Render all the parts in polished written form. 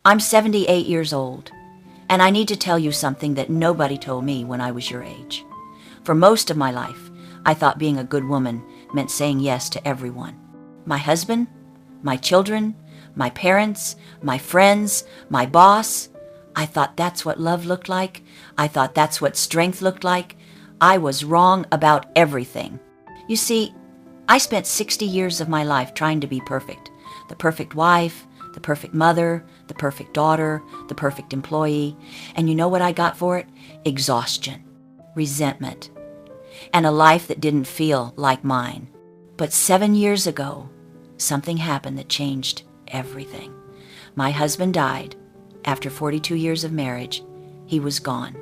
I'm 78 years old, and I need to tell you something that nobody told me when I was your age. For most of my life, I thought being a good woman meant saying yes to everyone. My husband, my children, my parents, my friends, my boss. I thought that's what love looked like. I thought that's what strength looked like. I was wrong about everything. You see, I spent 60 years of my life trying to be perfect. The perfect wife, the perfect mother, the perfect daughter, the perfect employee. And you know what I got for it? Exhaustion, resentment, and a life that didn't feel like mine. But 7 years ago, something happened that changed everything. My husband died. After 42 years of marriage, he was gone.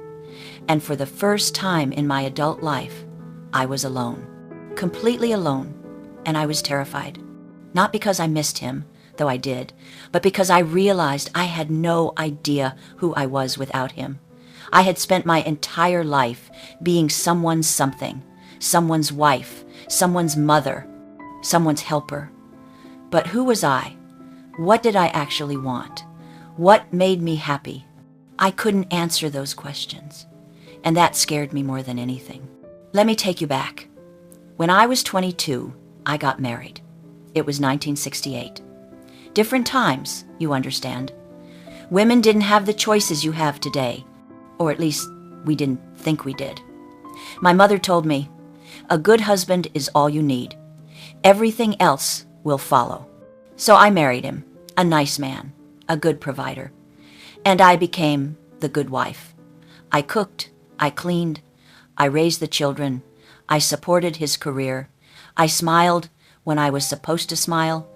And for the first time in my adult life, I was alone, completely alone, and I was terrified. Not because I missed him, though I did, but because I realized I had no idea who I was without him. I had spent my entire life being someone's something, someone's wife, someone's mother, someone's helper. But who was I? What did I actually want? What made me happy? I couldn't answer those questions, and that scared me more than anything. Let me take you back. When I was 22, I got married. It was 1968. Different times, you understand. Women didn't have the choices you have today, or at least we didn't think we did. My mother told me, a good husband is all you need. Everything else will follow. So I married him, a nice man, a good provider, and I became the good wife. I cooked, I cleaned, I raised the children, I supported his career, I smiled when I was supposed to smile,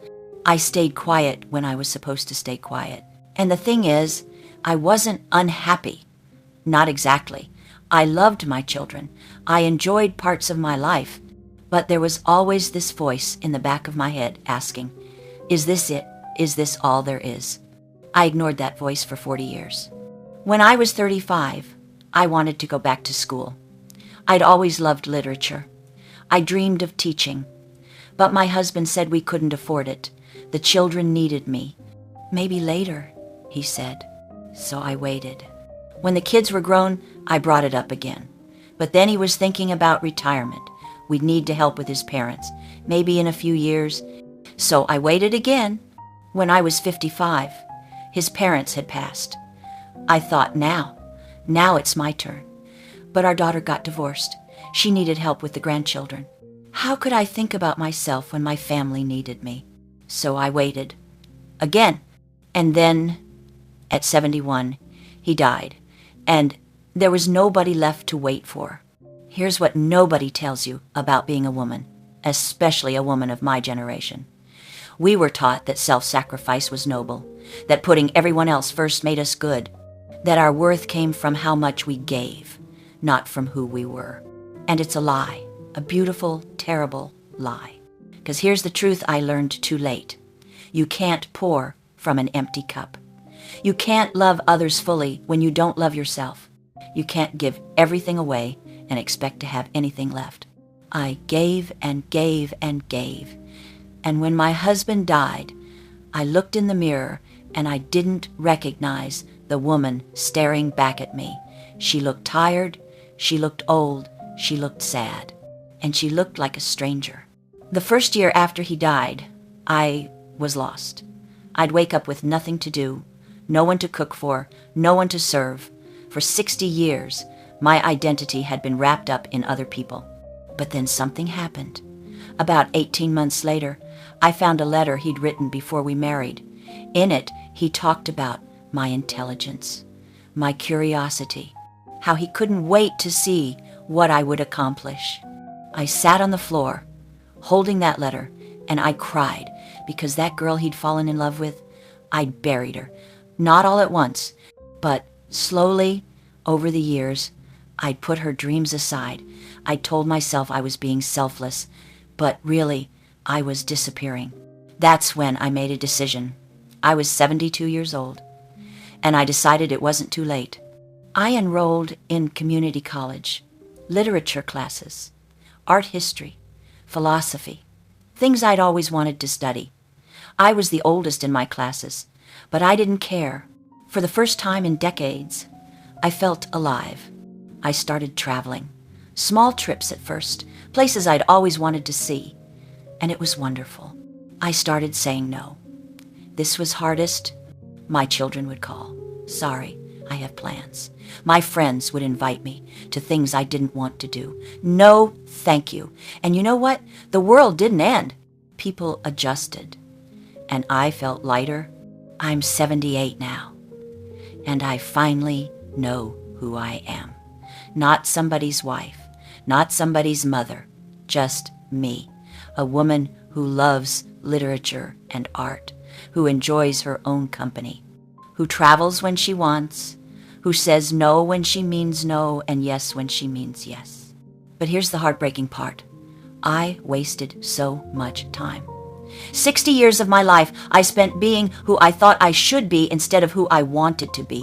I stayed quiet when I was supposed to stay quiet. And the thing is, I wasn't unhappy. Not exactly. I loved my children. I enjoyed parts of my life. But there was always this voice in the back of my head asking, is this it? Is this all there is? I ignored that voice for 40 years. When I was 35, I wanted to go back to school. I'd always loved literature. I dreamed of teaching. But my husband said we couldn't afford it. The children needed me. Maybe later, he said. So I waited. When the kids were grown, I brought it up again. But then he was thinking about retirement. We'd need to help with his parents, maybe in a few years. So I waited again. When I was 55, his parents had passed. I thought, now it's my turn. But our daughter got divorced. She needed help with the grandchildren. How could I think about myself when my family needed me? So I waited. Again. And then, at 71, he died. And there was nobody left to wait for. Here's what nobody tells you about being a woman, especially a woman of my generation. We were taught that self-sacrifice was noble, that putting everyone else first made us good, that our worth came from how much we gave, not from who we were. And it's a lie, a beautiful, terrible lie. Because here's the truth I learned too late. You can't pour from an empty cup. You can't love others fully when you don't love yourself. You can't give everything away and expect to have anything left. I gave and gave and gave. And when my husband died, I looked in the mirror and I didn't recognize the woman staring back at me. She looked tired, she looked old, she looked sad, and she looked like a stranger. The first year after he died, I was lost. I'd wake up with nothing to do, no one to cook for, no one to serve. For 60 years, my identity had been wrapped up in other people. But then something happened. About 18 months later, I found a letter he'd written before we married. In it, he talked about my intelligence, my curiosity, how he couldn't wait to see what I would accomplish. I sat on the floor, holding that letter, and I cried because that girl he'd fallen in love with, I'd buried her. Not all at once, but slowly, over the years, I'd put her dreams aside. I told myself I was being selfless, but really, I was disappearing. That's when I made a decision. I was 72 years old, and I decided it wasn't too late. I enrolled in community college, literature classes, art history, philosophy, things I'd always wanted to study. I was the oldest in my classes, but I didn't care. For the first time in decades, I felt alive. I started traveling. Small trips at first, places I'd always wanted to see. And it was wonderful. I started saying no. This was hardest. My children would call. Sorry, I have plans. My friends would invite me to things I didn't want to do. No, thank you. And you know what? The world didn't end. People adjusted. And I felt lighter. I'm 78 now. And I finally know who I am. Not somebody's wife, not somebody's mother, just me, a woman who loves literature and art, who enjoys her own company, who travels when she wants, who says no when she means no and yes when she means yes. But here's the heartbreaking part. I wasted so much time. 60 years of my life I spent being who I thought I should be instead of who I wanted to be.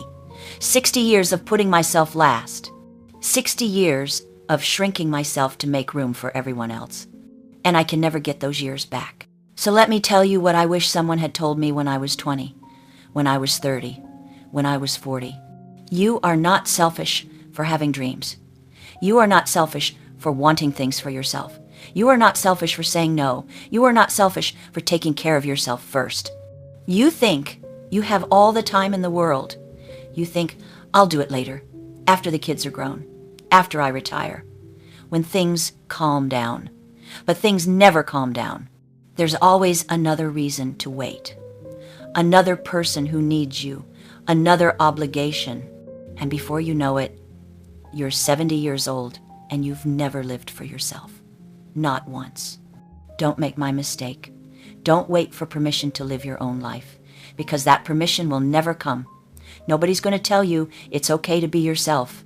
60 years of putting myself last. 60 years of shrinking myself to make room for everyone else. And I can never get those years back. So let me tell you what I wish someone had told me when I was 20, when I was 30, when I was 40. You are not selfish for having dreams. You are not selfish for wanting things for yourself. You are not selfish for saying no. You are not selfish for taking care of yourself first. You think you have all the time in the world. You think, I'll do it later, after the kids are grown, after I retire, when things calm down. But things never calm down. There's always another reason to wait, another person who needs you, another obligation. And before you know it, you're 70 years old and you've never lived for yourself. Not once. Don't make my mistake. Don't wait for permission to live your own life, because that permission will never come. Nobody's going to tell you it's okay to be yourself.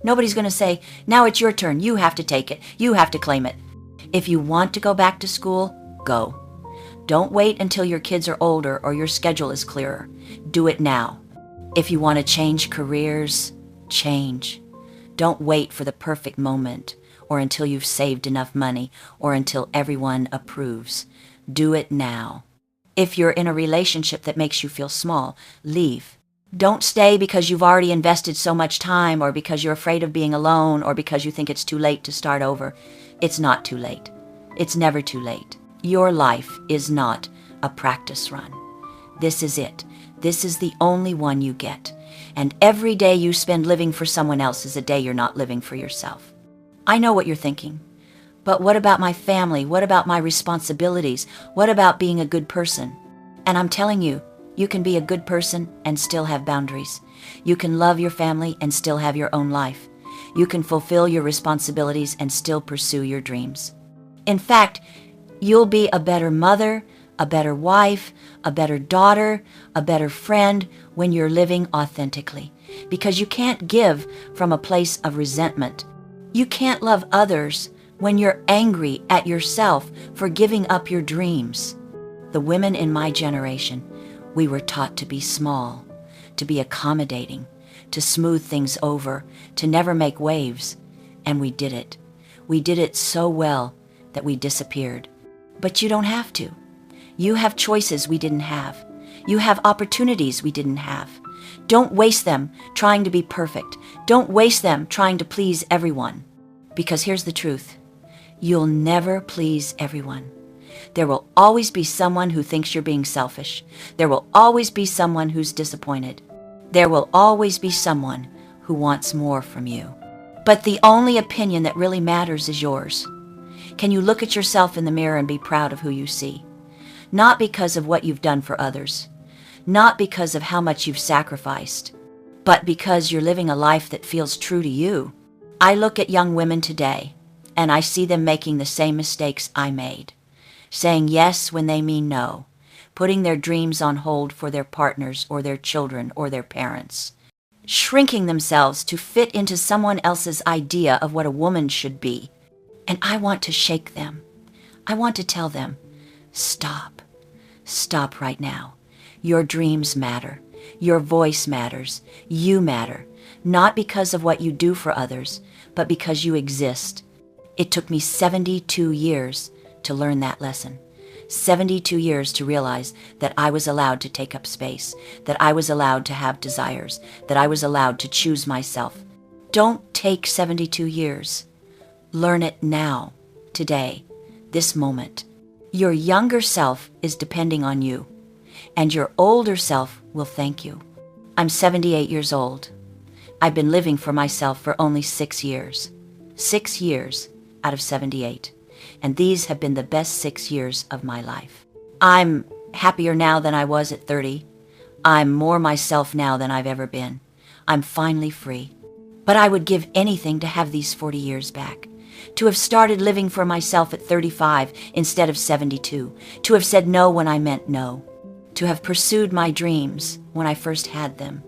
Nobody's going to say, now it's your turn. You have to take it. You have to claim it. If you want to go back to school, go. Don't wait until your kids are older or your schedule is clearer. Do it now. If you want to change careers, change. Don't wait for the perfect moment or until you've saved enough money or until everyone approves. Do it now. If you're in a relationship that makes you feel small, leave. Don't stay because you've already invested so much time or because you're afraid of being alone or because you think it's too late to start over. It's not too late. It's never too late. Your life is not a practice run. This is it. This is the only one you get. And every day you spend living for someone else is a day you're not living for yourself. I know what you're thinking. But what about my family? What about my responsibilities? What about being a good person? And I'm telling you, you can be a good person and still have boundaries. You can love your family and still have your own life. You can fulfill your responsibilities and still pursue your dreams. In fact, you'll be a better mother, a better wife, a better daughter, a better friend when you're living authentically. Because you can't give from a place of resentment. You can't love others when you're angry at yourself for giving up your dreams. The women in my generation, we were taught to be small, to be accommodating, to smooth things over, to never make waves. And we did it. We did it so well that we disappeared. But you don't have to. You have choices we didn't have. You have opportunities we didn't have. Don't waste them trying to be perfect. Don't waste them trying to please everyone. Because here's the truth. You'll never please everyone. There will always be someone who thinks you're being selfish. There will always be someone who's disappointed. There will always be someone who wants more from you. But the only opinion that really matters is yours. Can you look at yourself in the mirror and be proud of who you see? Not because of what you've done for others, not because of how much you've sacrificed, but because you're living a life that feels true to you. I look at young women today, and I see them making the same mistakes I made, saying yes when they mean no, putting their dreams on hold for their partners or their children or their parents, shrinking themselves to fit into someone else's idea of what a woman should be. And I want to shake them. I want to tell them, stop. Stop right now. Your dreams matter. Your voice matters. You matter. Not because of what you do for others, but because you exist. It took me 72 years to learn that lesson. 72 years to realize that I was allowed to take up space, that I was allowed to have desires, that I was allowed to choose myself. Don't take 72 years. Learn it now, today, this moment. Your younger self is depending on you, and your older self will thank you. I'm 78 years old. I've been living for myself for only 6 years. 6 years out of 78. And these have been the best 6 years of my life. I'm happier now than I was at 30. I'm more myself now than I've ever been. I'm finally free. But I would give anything to have these 40 years back. To have started living for myself at 35 instead of 72. To have said no when I meant no. To have pursued my dreams when I first had them.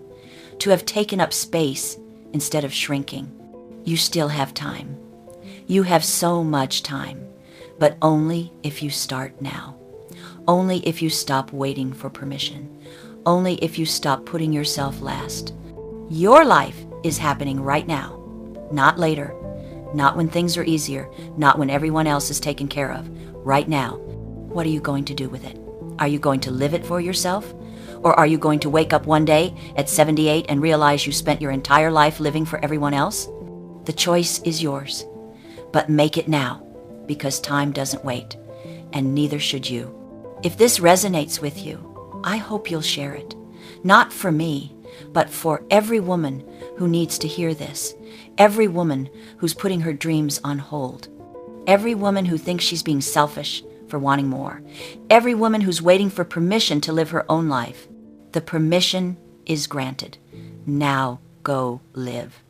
To have taken up space instead of shrinking. You still have time. You have so much time, but only if you start now. Only if you stop waiting for permission. Only if you stop putting yourself last. Your life is happening right now, not later, not when things are easier, not when everyone else is taken care of. Right now. What are you going to do with it? Are you going to live it for yourself? Or are you going to wake up one day at 78 and realize you spent your entire life living for everyone else? The choice is yours. But make it now, because time doesn't wait, and neither should you. If this resonates with you, I hope you'll share it. Not for me, but for every woman who needs to hear this. Every woman who's putting her dreams on hold. Every woman who thinks she's being selfish for wanting more. Every woman who's waiting for permission to live her own life. The permission is granted. Now go live.